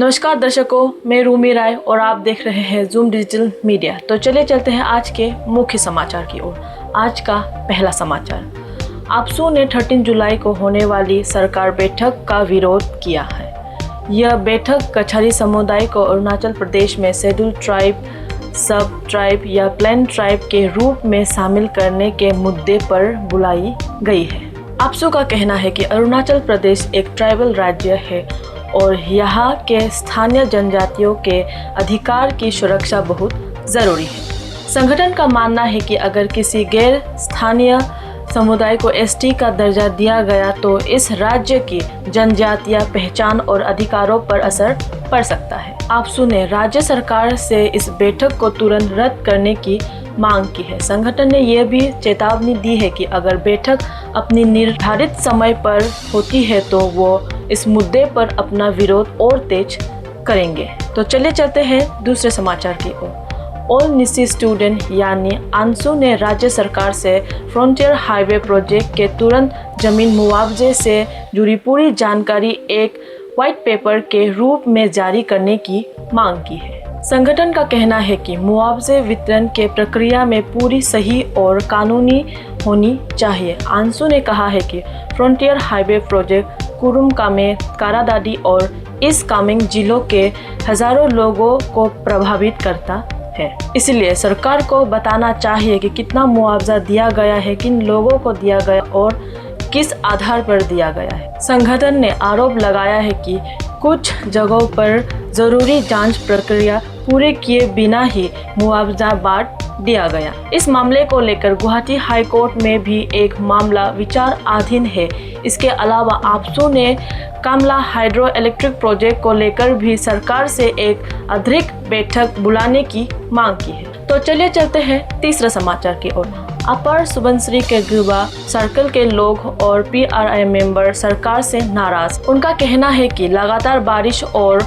नमस्कार दर्शकों, मैं रूमी राय और आप देख रहे हैं जूम डिजिटल मीडिया। तो चलिए चलते हैं आज के मुख्य समाचार की ओर। आज का पहला समाचार, आपसू ने 13 जुलाई को होने वाली सरकार बैठक का विरोध किया है। यह बैठक कछारी समुदाय को अरुणाचल प्रदेश में शेड्यूल ट्राइब, सब ट्राइब या प्लेन ट्राइब के रूप में शामिल करने के मुद्दे पर बुलाई गई है। आपसू का कहना है कि अरुणाचल प्रदेश एक ट्राइबल राज्य है और यहाँ के स्थानीय जनजातियों के अधिकार की सुरक्षा बहुत ज़रूरी है। संगठन का मानना है कि अगर किसी गैर स्थानीय समुदाय को एसटी का दर्जा दिया गया तो इस राज्य की जनजातीय पहचान और अधिकारों पर असर पड़ सकता है। आपसू ने राज्य सरकार से इस बैठक को तुरंत रद्द करने की मांग की है। संगठन ने यह भी चेतावनी दी है कि अगर बैठक अपनी निर्धारित समय पर होती है तो वो इस मुद्दे पर अपना विरोध और तेज करेंगे। तो चलिए चलते हैं दूसरे समाचार की ओर। ऑल निसी स्टूडेंट यानी आंसू ने राज्य सरकार से फ्रंटियर हाईवे प्रोजेक्ट के तुरंत जमीन मुआवजे से जुड़ी पूरी जानकारी एक व्हाइट पेपर के रूप में जारी करने की मांग की है। संगठन का कहना है कि मुआवजे वितरण के प्रक्रिया में पूरी सही और कानूनी होनी चाहिए। आंसू ने कहा है कि फ्रंटियर हाईवे प्रोजेक्ट कुरुम कामे, कारादादी और ईस्ट कामेंग जिलों के हजारों लोगों को प्रभावित करता है। इसलिए सरकार को बताना चाहिए कि कितना मुआवजा दिया गया है, किन लोगों को दिया गया और किस आधार पर दिया गया है। संगठन ने आरोप लगाया है कि कुछ जगहों पर जरूरी जांच प्रक्रिया पूरे किए बिना ही मुआवजा बांट दिया गया। इस मामले को लेकर गुवाहाटी हाई कोर्ट में भी एक मामला विचाराधीन है। इसके अलावा आपसू ने कामला हाइड्रो इलेक्ट्रिक प्रोजेक्ट को लेकर भी सरकार से एक अधिक बैठक बुलाने की मांग की है। तो चलिए चलते हैं तीसरा समाचार की ओर। अपर सुबनसिरी के गिरबा सर्कल के लोग और PRI मेंबर सरकार से नाराज। उनका कहना है कि लगातार बारिश और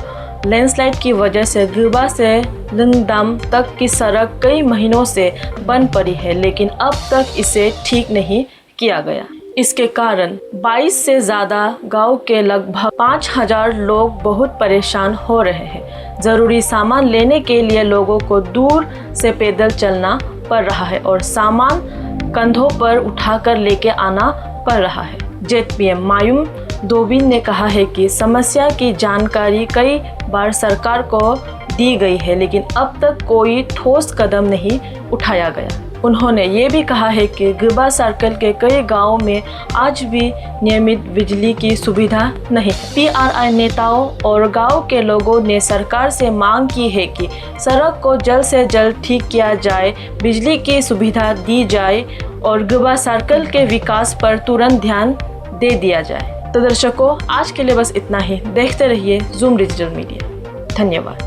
लैंडस्लाइड की वजह से गिरबा से लिंगदाम तक की सड़क कई महीनों से बंद पड़ी है, लेकिन अब तक इसे ठीक नहीं किया गया। इसके कारण 22 से ज़्यादा गांव के लगभग 5000 लोग बहुत परेशान हो रहे हैं। ज़रूरी सामान लेने के लिए लोगों को दूर से पैदल चलना पड़ रहा है और सामान कंधों पर उठाकर लेके आना पड़ रहा है। ZPM मायूम दोबिन ने कहा है कि समस्या की जानकारी कई बार सरकार को दी गई है, लेकिन अब तक कोई ठोस कदम नहीं उठाया गया। उन्होंने ये भी कहा है कि गिरबा सर्कल के कई गांवों में आज भी नियमित बिजली की सुविधा नहीं है। PRI नेताओं और गांव के लोगों ने सरकार से मांग की है कि सड़क को जल्द से जल्द ठीक किया जाए, बिजली की सुविधा दी जाए और गिरबा सर्कल के विकास पर तुरंत ध्यान दे दिया जाए। तो दर्शकों, आज के लिए बस इतना ही। देखते रहिए जूम डिजिटल मीडिया। धन्यवाद।